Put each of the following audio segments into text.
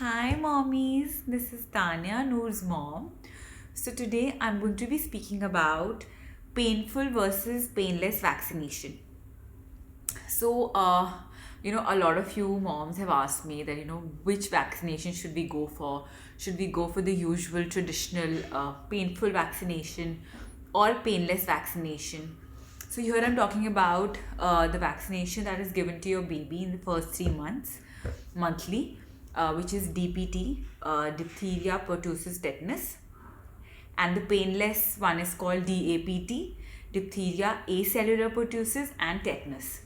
Hi, mommies. This is Tanya, Noor's mom. So, today I'm going to be speaking about painful versus painless vaccination. So, a lot of you moms have asked me that, which vaccination should we go for? Should we go for the usual traditional painful vaccination or painless vaccination? So, here I'm talking about the vaccination that is given to your baby in the first 3 months, monthly, which is DPT, diphtheria, pertussis, tetanus, and the painless one is called DAPT, diphtheria, acellular pertussis, and tetanus.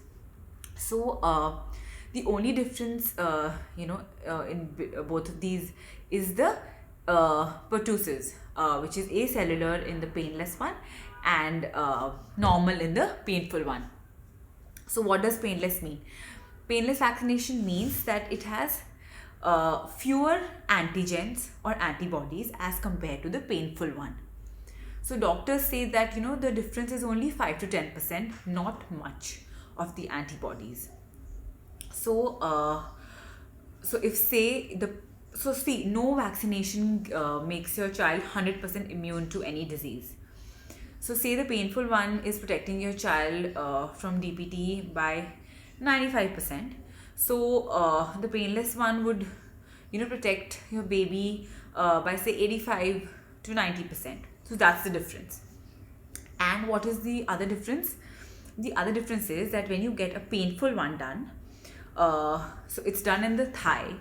So the only difference, in both of these is the pertussis, which is acellular in the painless one and normal in the painful one. So, what does painless mean? Painless vaccination means that it has fewer antigens or antibodies as compared to the painful one. So, doctors say that the difference is only 5 to 10%, not much of the antibodies. So, so if say the so see, no vaccination makes your child 100% immune to any disease. So, say the painful one is protecting your child from DPT by 95%. So, the painless one would, protect your baby by say 85 to 90%. So, that's the difference. And what is the other difference? The other difference is that when you get a painful one done, so it's done in the thigh.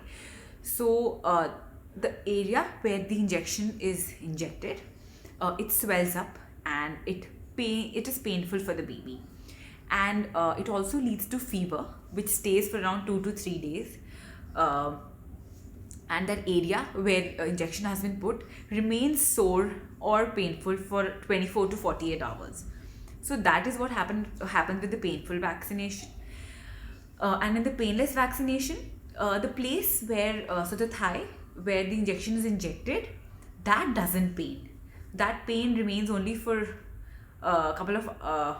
So the area where the injection is injected, it swells up and it is painful for the baby, and it also leads to fever, which stays for around 2 to 3 days. Uh, and that area where injection has been put remains sore or painful for 24 to 48 hours. So that is what happens with the painful vaccination. And in the painless vaccination, the place where so the thigh where the injection is injected, that doesn't pain. That pain remains only for a couple of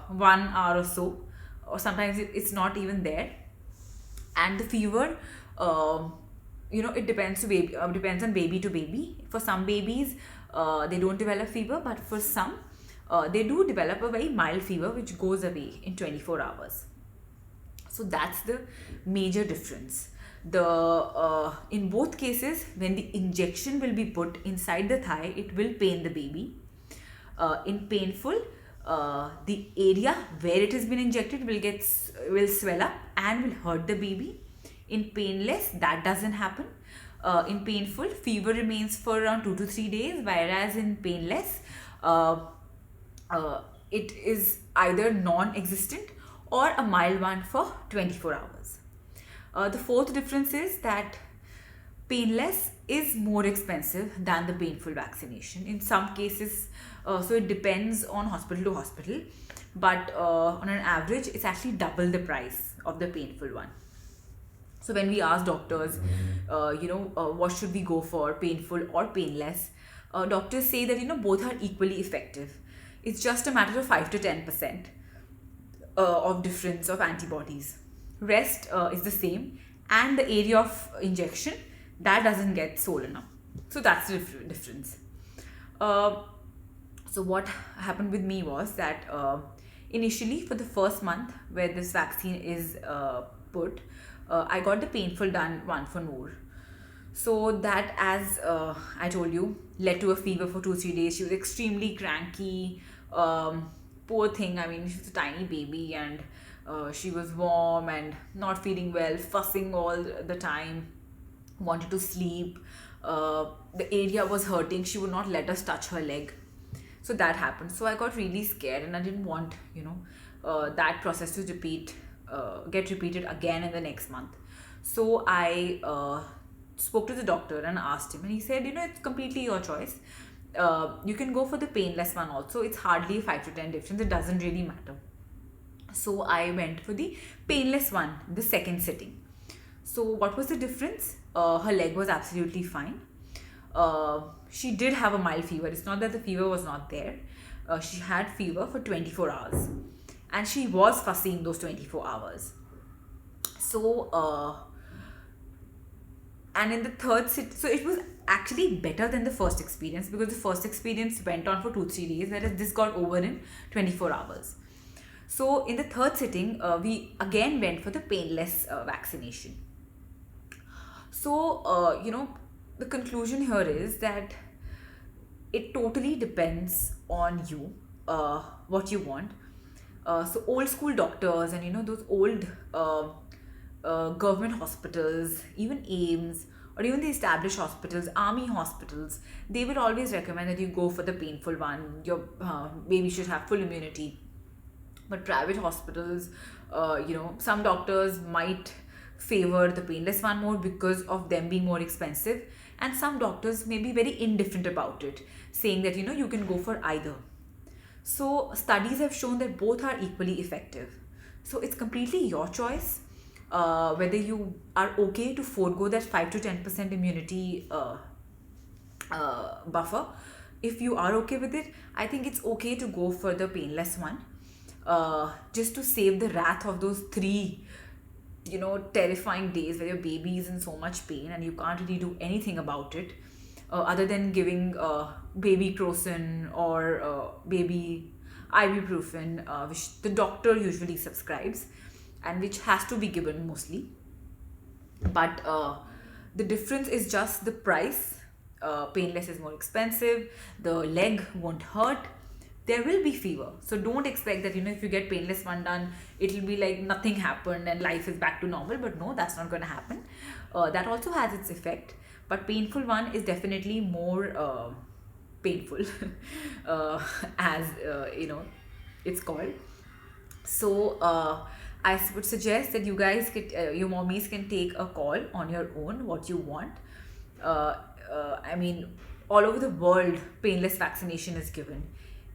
1 hour or so, or sometimes it's not even there. And the fever, it depends on baby to baby. For some babies, they don't develop fever, but for some, they do develop a very mild fever which goes away in 24 hours. So that's the major difference. The In both cases, when the injection will be put inside the thigh, it will pain the baby. In painful, the area where it has been injected will swell up and will hurt the baby. In painless, that doesn't happen. In painful, fever remains for around 2 to 3 days, whereas in painless, uh, it is either non-existent or a mild one for 24 hours. The fourth difference is that painless is more expensive than the painful vaccination in some cases. So it depends on hospital to hospital, but on an average, it's actually double the price of the painful one. So when we ask doctors, what should we go for, painful or painless? Doctors say that both are equally effective. It's just a matter of 5 to 10% of difference of antibodies. Rest is the same, and the area of injection, that doesn't get swollen up. So that's the difference. Uh, so what happened with me was that initially for the first month where this vaccine is put, I got the painful done one for Noor. So that, as I told you, led to a fever for 2 3 days. She was extremely cranky. Poor thing. I mean, she's a tiny baby, and she was warm and not feeling well, fussing all the time, wanted to sleep. The area was hurting. She would not let us touch her leg. So that happened. So I got really scared, and I didn't want that process to get repeated again in the next month. So I spoke to the doctor and asked him, and he said, it's completely your choice. You can go for the painless one also. It's hardly 5 to 10 difference. It doesn't really matter. So I went for the painless one, the second sitting. So what was the difference? Her leg was absolutely fine. She did have a mild fever. It's not that the fever was not there. She had fever for 24 hours, and she was fussy in those 24 hours. So And in the third sit, so it was actually better than the first experience, because the first experience went on for 2-3 days, whereas this got over in 24 hours. So in the third sitting, we again went for the painless vaccination. So, the conclusion here is that it totally depends on you, what you want. So old school doctors, and those old government hospitals, even AIMS, or even the established hospitals, army hospitals, they will always recommend that you go for the painful one. Your baby should have full immunity. But private hospitals, some doctors might favor the painless one more because of them being more expensive, and some doctors may be very indifferent about it, saying that you can go for either. So studies have shown that both are equally effective. So it's completely your choice, whether you are okay to forego that 5 to 10% immunity buffer. If you are okay with it, I think it's okay to go for the painless one, just to save the wrath of those 3 terrifying days where your baby is in so much pain and you can't really do anything about it, other than giving baby crocin or baby ibuprofen, which the doctor usually subscribes and which has to be given mostly. But the difference is just the price. Painless is more expensive, the leg won't hurt, there will be fever. So don't expect that if you get painless one done, it'll be like nothing happened and life is back to normal. But no, that's not going to happen. That also has its effect, but painful one is definitely more painful, as it's called. So I would suggest that you guys your mommies can take a call on your own what you want. I mean, all over the world, painless vaccination is given.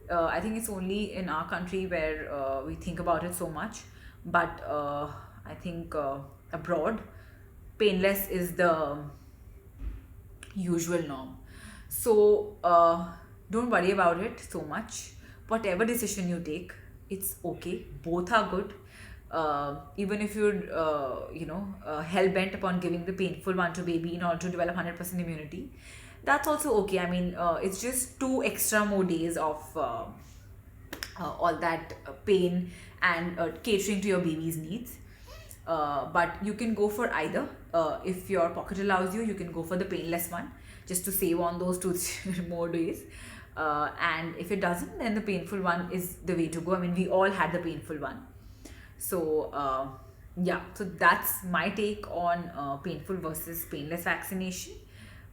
I think it's only in our country where we think about it so much, but I think abroad, painless is the usual norm. So don't worry about it so much. Whatever decision you take, it's okay. Both are good. Even if you're hell bent upon giving the painful one to baby in order to develop 100% immunity, that's also okay. I mean, it's just 2 extra more days of all that pain and catering to your baby's needs. But you can go for either. If your pocket allows you, you can go for the painless one just to save on those 2 more days. And if it doesn't, then the painful one is the way to go. I mean, we all had the painful one. So so that's my take on painful versus painless vaccination.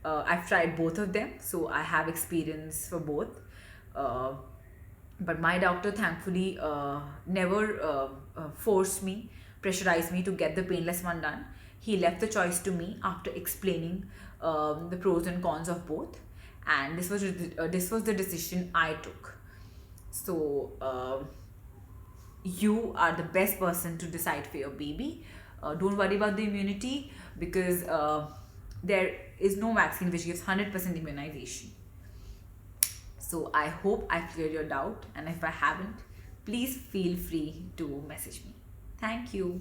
I've tried both of them, so I have experience for both. But my doctor thankfully never pressurized me to get the painless one done. He left the choice to me after explaining the pros and cons of both, and this was the decision I took. So you are the best person to decide for your baby. Don't worry about the immunity, because there is no vaccine which gives 100% immunization. So I hope I've cleared your doubt, and if I haven't, please feel free to message me. Thank you.